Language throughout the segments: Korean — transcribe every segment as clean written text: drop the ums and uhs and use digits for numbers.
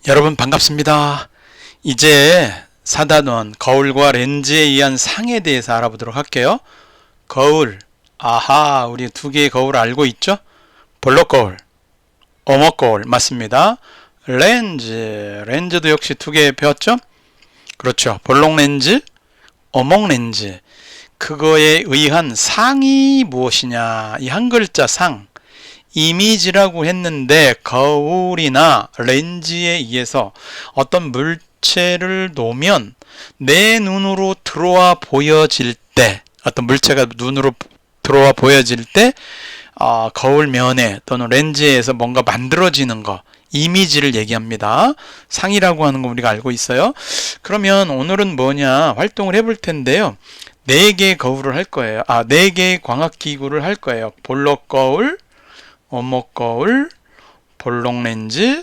여러분 반갑습니다. 이제 4단원 거울과 렌즈에 의한 상에 대해서 알아보도록 할게요. 거울, 아하, 우리 두 개의 거울을 알고 있죠? 볼록 거울, 오목 거울 맞습니다. 렌즈, 렌즈도 역시 두 개 배웠죠? 그렇죠. 볼록 렌즈, 오목 렌즈. 그거에 의한 상이 무엇이냐? 이 한 글자 상. 이미지라고 했는데 거울이나 렌즈에 의해서 어떤 물체를 놓으면 내 눈으로 들어와 보여질 때, 어떤 물체가 눈으로 들어와 보여질 때 거울면에 또는 렌즈에서 뭔가 만들어지는 거, 이미지를 얘기합니다. 상이라고 하는 거 우리가 알고 있어요. 그러면 오늘은 뭐냐 활동을 해볼 텐데요. 4개의 거울을 할 거예요. 4개의 광학기구를 할 거예요. 볼록 거울, 오목 거울, 볼록 렌즈,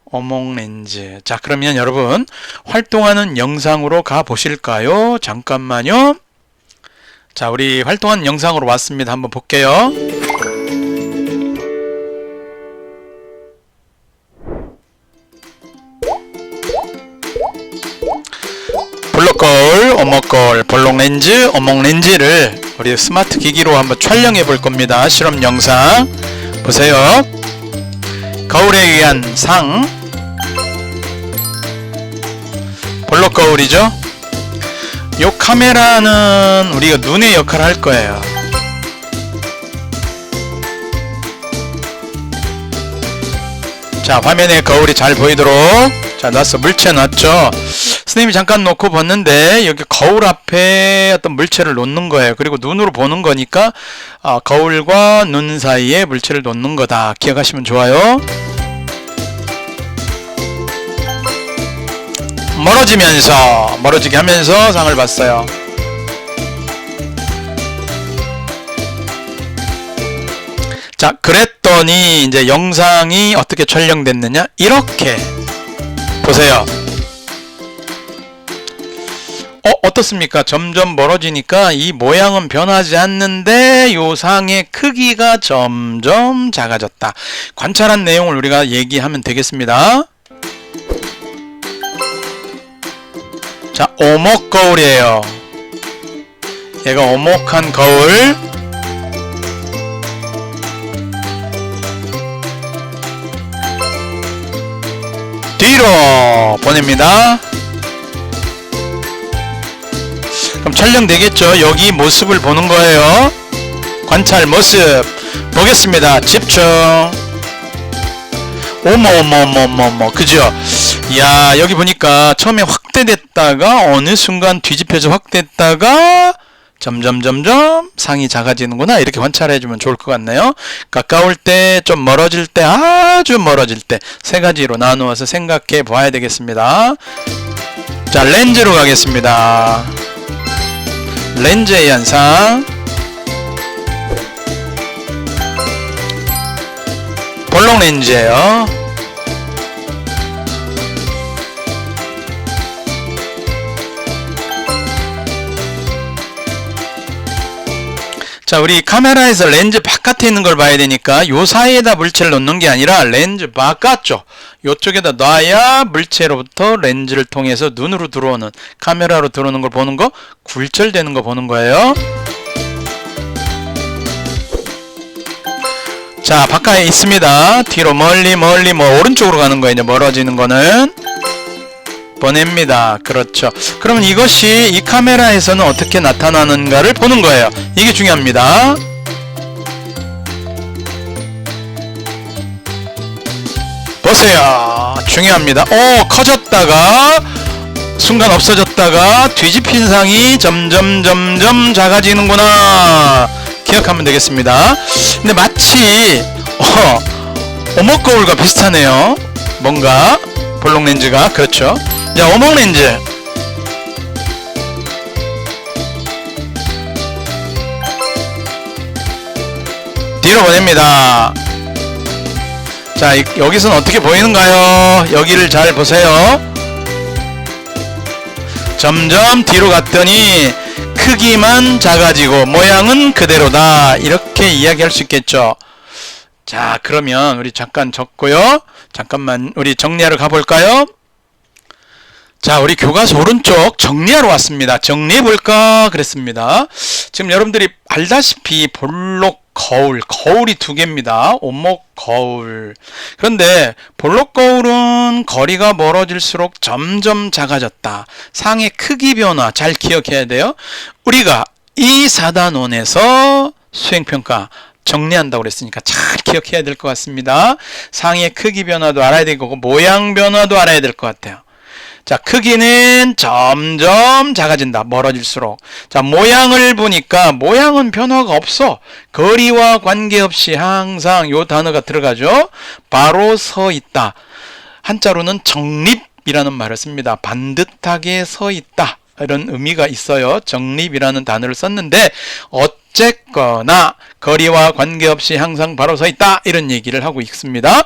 오목 렌즈. 자, 그러면 여러분 활동하는 영상으로 가 보실까요? 잠깐만요. 자, 우리 활동하는 영상으로 왔습니다. 한번 볼게요. 볼록 거울, 오목 거울, 볼록 렌즈, 오목 렌즈를 우리 스마트 기기로 한번 촬영해 볼 겁니다. 실험 영상 보세요. 거울에 의한 상, 볼록 거울이죠. 요 카메라는 우리가 눈의 역할을 할 거예요. 자, 화면에 거울이 잘 보이도록 자 놨어. 물체 놨죠. 선생님이 잠깐 놓고 봤는데 여기 거울 앞에 어떤 물체를 놓는 거예요. 그리고 눈으로 보는 거니까 거울과 눈 사이에 물체를 놓는 거다. 기억하시면 좋아요. 멀어지게 하면서 상을 봤어요. 자, 그랬더니 이제 영상이 어떻게 촬영됐느냐? 이렇게 보세요. 어떻습니까? 점점 멀어지니까 이 모양은 변하지 않는데 요 상의 크기가 점점 작아졌다. 관찰한 내용을 우리가 얘기하면 되겠습니다. 자, 오목 거울이에요. 얘가 오목한 거울. 뒤로 보냅니다. 그럼 촬영되겠죠? 여기 모습을 보는 거예요. 관찰 모습 보겠습니다. 집중. 어머 그죠? 이야, 여기 보니까 처음에 확대됐다가 어느 순간 뒤집혀서 확대됐다가 점점 상이 작아지는구나. 이렇게 관찰해주면 좋을 것 같네요. 가까울 때, 좀 멀어질 때, 아주 멀어질 때 세 가지로 나누어서 생각해 봐야 되겠습니다. 자, 렌즈로 가겠습니다. 렌즈에 의한 상, 볼록 렌즈예요. 자, 우리 카메라에서 렌즈 바깥에 있는 걸 봐야 되니까 요 사이에다 물체를 놓는 게 아니라 렌즈 바깥쪽 요쪽에다 놔야 물체로부터 렌즈를 통해서 눈으로 들어오는, 카메라로 들어오는 걸 보는 거, 굴절되는 거 보는 거예요. 자, 바깥에 있습니다. 뒤로 멀리 오른쪽으로 가는 거예요. 이제 멀어지는 거는 보냅니다. 그렇죠. 그러면 이것이 이 카메라에서는 어떻게 나타나는가를 보는 거예요. 이게 중요합니다. 보세요. 중요합니다. 커졌다가 순간 없어졌다가 뒤집힌 상이 점점 작아지는구나. 기억하면 되겠습니다. 근데 마치 오목 거울과 비슷하네요. 뭔가 볼록 렌즈가. 그렇죠. 자, 오목 렌즈. 뒤로 보냅니다. 자, 여기서는 어떻게 보이는가요? 여기를 잘 보세요. 점점 뒤로 갔더니 크기만 작아지고 모양은 그대로다. 이렇게 이야기할 수 있겠죠. 자, 그러면 우리 잠깐 적고요. 잠깐만 우리 정리하러 가볼까요? 자, 우리 교과서 오른쪽 정리하러 왔습니다. 정리해볼까 그랬습니다. 지금 여러분들이 알다시피 볼록 거울, 거울이 두 개입니다. 오목 거울. 그런데 볼록 거울은 거리가 멀어질수록 점점 작아졌다. 상의 크기 변화 잘 기억해야 돼요. 우리가 이 4단원에서 수행평가 정리한다고 그랬으니까 잘 기억해야 될 것 같습니다. 상의 크기 변화도 알아야 되고 모양 변화도 알아야 될 것 같아요. 자, 크기는 점점 작아진다. 멀어질수록. 자, 모양을 보니까 모양은 변화가 없어. 거리와 관계없이 항상 요 단어가 들어가죠. 바로 서 있다. 한자로는 정립이라는 말을 씁니다. 반듯하게 서 있다. 이런 의미가 있어요. 정립이라는 단어를 썼는데 어쨌거나 거리와 관계없이 항상 바로 서 있다. 이런 얘기를 하고 있습니다.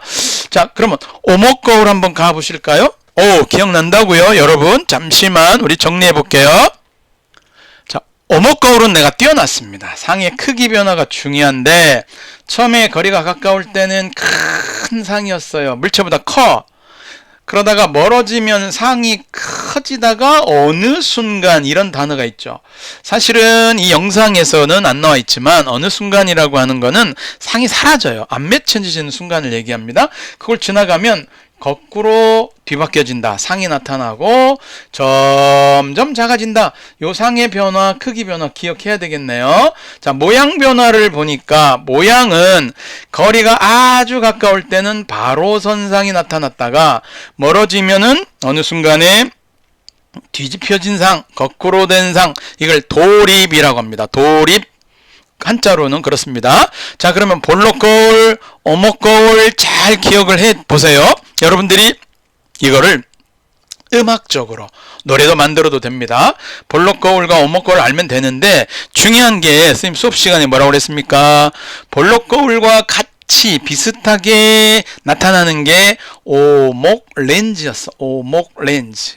자, 그러면 오목거울 한번 가보실까요? 오, 기억난다고요? 여러분 잠시만 우리 정리해 볼게요. 자, 오목거울은 내가 띄워놨습니다. 상의 크기 변화가 중요한데 처음에 거리가 가까울 때는 큰 상이었어요. 물체보다 커. 그러다가 멀어지면 상이 커지다가 어느 순간 이런 단어가 있죠. 사실은 이 영상에서는 안 나와 있지만 어느 순간이라고 하는 거는 상이 사라져요. 안 맺혀지는 순간을 얘기합니다. 그걸 지나가면 거꾸로 뒤바뀌어진다. 상이 나타나고 점점 작아진다. 요 상의 변화, 크기 변화 기억해야 되겠네요. 자, 모양 변화를 보니까 모양은 거리가 아주 가까울 때는 바로 선상이 나타났다가 멀어지면은 어느 순간에 뒤집혀진 상, 거꾸로 된 상, 이걸 도립이라고 합니다. 도립. 한자로는 그렇습니다. 자, 그러면 볼록 거울, 오목 거울 잘 기억을 해 보세요. 여러분들이 이거를 음악적으로 노래도 만들어도 됩니다. 볼록 거울과 오목 거울 알면 되는데 중요한 게 선생님 수업 시간에 뭐라고 그랬습니까? 볼록 거울과 같이 비슷하게 나타나는 게 오목 렌즈였어. 오목 렌즈.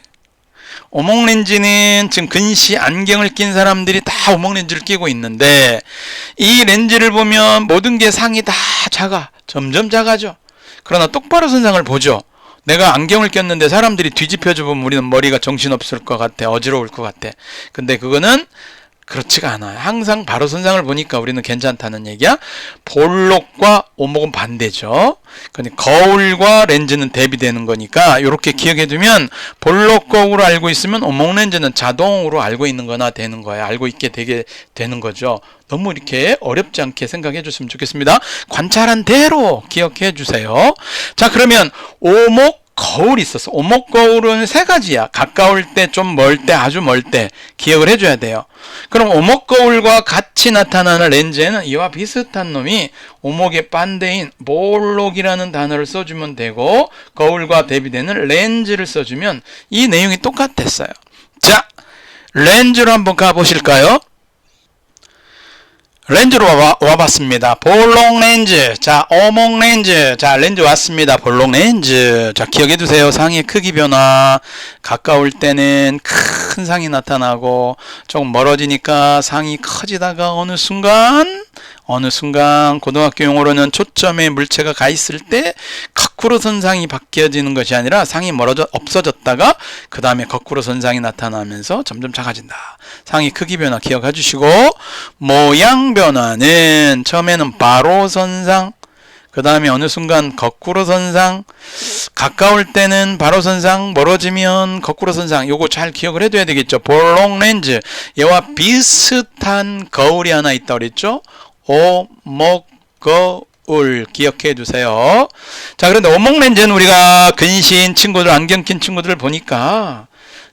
오목 렌즈는 지금 근시 안경을 낀 사람들이 다 오목 렌즈를 끼고 있는데 이 렌즈를 보면 모든 게 상이 다 작아. 점점 작아져. 그러나 똑바로 선 상을 보죠. 내가 안경을 꼈는데 사람들이 뒤집혀져 보면 우리는 머리가 정신없을 것 같아. 어지러울 것 같아. 근데 그거는 그렇지가 않아요. 항상 바로 선상을 보니까 우리는 괜찮다는 얘기야. 볼록과 오목은 반대죠. 근데 거울과 렌즈는 대비되는 거니까 이렇게 기억해 두면 볼록 거울을 알고 있으면 오목 렌즈는 자동으로 알고 있는 거나 되는 거예요. 알고 있게 되게 되는 거죠. 너무 이렇게 어렵지 않게 생각해 줬으면 좋겠습니다. 관찰한 대로 기억해 주세요. 자, 그러면 오목 거울이 있었어. 오목 거울은 세 가지야. 가까울 때, 좀 멀 때, 아주 멀 때 기억을 해줘야 돼요. 그럼 오목 거울과 같이 나타나는 렌즈에는 이와 비슷한 놈이 오목의 반대인 볼록이라는 단어를 써주면 되고 거울과 대비되는 렌즈를 써주면 이 내용이 똑같았어요. 자, 렌즈로 한번 가보실까요? 렌즈로 와봤습니다. 볼록 렌즈. 자, 오목 렌즈. 자, 렌즈 왔습니다. 볼록 렌즈. 자, 기억해두세요. 상의 크기 변화. 가까울 때는 큰 상이 나타나고 조금 멀어지니까 상이 커지다가 어느 순간 고등학교 용어로는 초점에 물체가 가 있을 때 거꾸로 선상이 바뀌어지는 것이 아니라 상이 없어졌다가 그 다음에 거꾸로 선상이 나타나면서 점점 작아진다. 상의 크기 변화 기억해 주시고 모양 변화는 처음에는 바로 선상, 그 다음에 어느 순간 거꾸로 선상, 가까울 때는 바로 선상, 멀어지면 거꾸로 선상. 요거 잘 기억을 해둬야 되겠죠. 볼록 렌즈. 얘와 비슷한 거울이 하나 있다고 그랬죠. 오목 거울 기억해 두세요. 자, 그런데 오목 렌즈는 우리가 근시인 친구들, 안경 낀 친구들을 보니까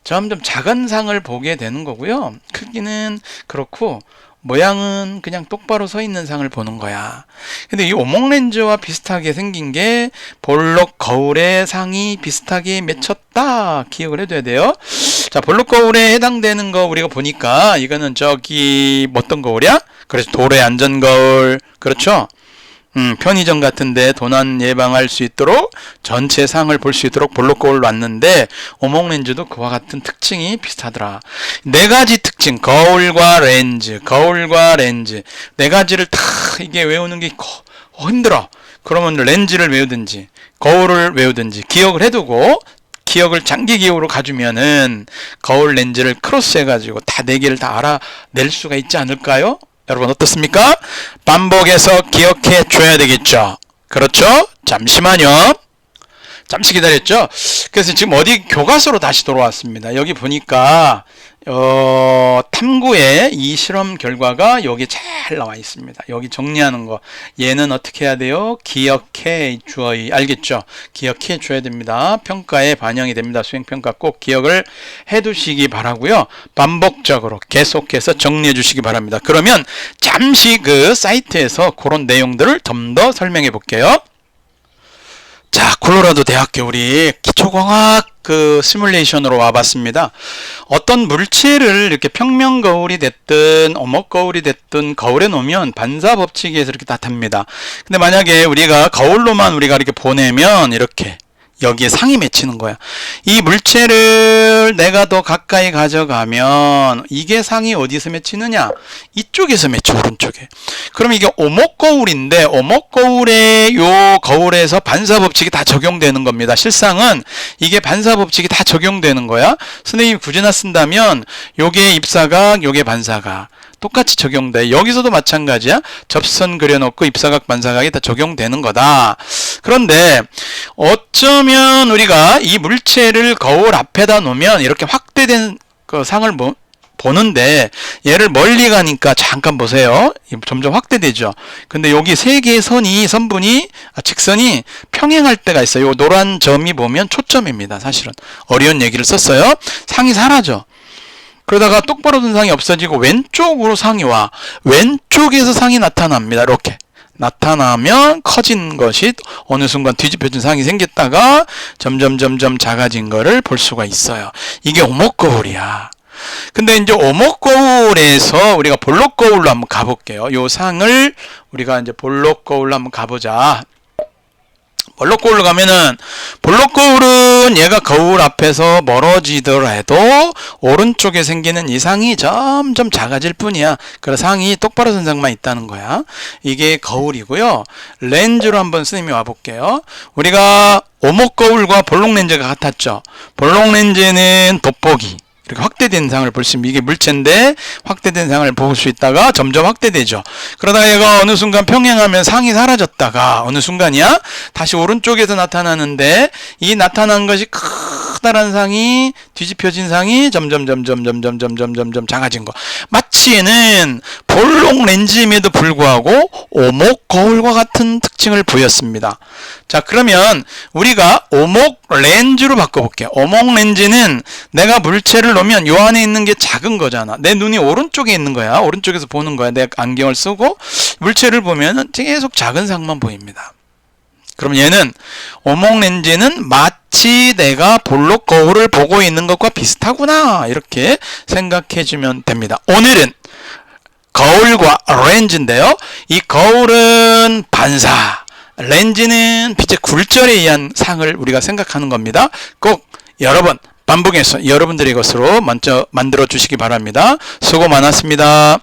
점점 작은 상을 보게 되는 거고요. 크기는 그렇고 모양은 그냥 똑바로 서 있는 상을 보는 거야. 근데 이 오목 렌즈와 비슷하게 생긴 게 볼록 거울의 상이 비슷하게 맺혔다. 기억을 해둬야 돼요. 자, 볼록 거울에 해당되는 거 우리가 보니까 이거는 저기 어떤 거울이야? 그래서 도로의 안전 거울. 그렇죠? 편의점 같은데 도난 예방할 수 있도록 전체 상을 볼 수 있도록 볼록 거울 놨는데 오목 렌즈도 그와 같은 특징이 비슷하더라. 네 가지 특징, 거울과 렌즈, 네 가지를 다 이게 외우는 게 힘들어. 그러면 렌즈를 외우든지 거울을 외우든지 기억을 해두고 기억을 장기 기억으로 가주면은 거울 렌즈를 크로스 해가지고 다 4개를 다 알아낼 수가 있지 않을까요? 여러분 어떻습니까? 반복해서 기억해 줘야 되겠죠. 그렇죠? 잠시만요. 잠시 기다렸죠? 그래서 지금 어디 교과서로 다시 돌아왔습니다. 여기 보니까 탐구의 이 실험 결과가 여기 잘 나와 있습니다. 여기 정리하는 거. 얘는 어떻게 해야 돼요? 기억해 줘야, 알겠죠? 기억해 줘야 됩니다. 평가에 반영이 됩니다. 수행평가 꼭 기억을 해 두시기 바라고요. 반복적으로 계속해서 정리해 주시기 바랍니다. 그러면 잠시 그 사이트에서 그런 내용들을 좀 더 설명해 볼게요. 자, 콜로라도 대학교 우리 기초공학 그 시뮬레이션으로 와봤습니다. 어떤 물체를 이렇게 평면 거울이 됐든 오목 거울이 됐든 거울에 놓으면 반사 법칙에서 이렇게 나타납니다. 근데 만약에 우리가 거울로만 우리가 이렇게 보내면 이렇게 여기에 상이 맺히는 거야. 이 물체를 내가 더 가까이 가져가면 이게 상이 어디서 맺히느냐? 이쪽에서 맺혀, 오른쪽에. 그럼 이게 오목 거울인데 오목 거울에 요 거울에서 반사 법칙이 다 적용되는 겁니다. 실상은 이게 반사 법칙이 다 적용되는 거야. 선생님이 굳이나 쓴다면 요게 입사각, 요게 반사각. 똑같이 적용돼. 여기서도 마찬가지야. 접선 그려놓고 입사각 반사각이 다 적용되는 거다. 그런데 어쩌면 우리가 이 물체를 거울 앞에다 놓으면 이렇게 확대된 그 상을 보는데 얘를 멀리 가니까 잠깐 보세요. 점점 확대되죠. 근데 여기 3개의 선분이 직선이 평행할 때가 있어요. 요 노란 점이 보면 초점입니다. 사실은 어려운 얘기를 썼어요. 상이 사라져. 그러다가 똑바로 든 상이 없어지고 왼쪽으로 상이 와. 왼쪽에서 상이 나타납니다. 이렇게 나타나면 커진 것이 어느 순간 뒤집혀진 상이 생겼다가 점점 작아진 거를 볼 수가 있어요. 이게 오목 거울이야. 근데 이제 오목 거울에서 우리가 볼록 거울로 한번 가볼게요. 요 상을 우리가 이제 볼록 거울로 한번 가보자. 볼록 거울로 가면은 볼록 거울은 얘가 거울 앞에서 멀어지더라도 오른쪽에 생기는 이 상이 점점 작아질 뿐이야. 그래서 상이 똑바로 선 상만 있다는 거야. 이게 거울이고요. 렌즈로 한번 스님이 와볼게요. 우리가 오목 거울과 볼록 렌즈가 같았죠. 볼록 렌즈는 돋보기. 이렇게 확대된 상을 볼 수 있는 이게 물체인데 확대된 상을 볼 수 있다가 점점 확대되죠. 그러다가 얘가 어느 순간 평행하면 상이 사라졌다가 어느 순간이야 다시 오른쪽에서 나타나는데 이 나타난 것이 커다란 상이 뒤집혀진 상이 점점 작아진 거. 마치 얘는 볼록 렌즈임에도 불구하고 오목 거울과 같은 특징을 보였습니다. 자, 그러면 우리가 오목 렌즈로 바꿔볼게요. 오목 렌즈는 내가 물체를 놓으면 요 안에 있는 게 작은 거잖아. 내 눈이 오른쪽에 있는 거야. 오른쪽에서 보는 거야. 내가 안경을 쓰고 물체를 보면 계속 작은 상만 보입니다. 그럼 얘는 오목 렌즈는 마치 내가 볼록 거울을 보고 있는 것과 비슷하구나. 이렇게 생각해 주면 됩니다. 오늘은 거울과 렌즈인데요. 이 거울은 반사, 렌즈는 빛의 굴절에 의한 상을 우리가 생각하는 겁니다. 꼭 여러 번 반복해서 여러분들의 것으로 먼저 만들어 주시기 바랍니다. 수고 많았습니다.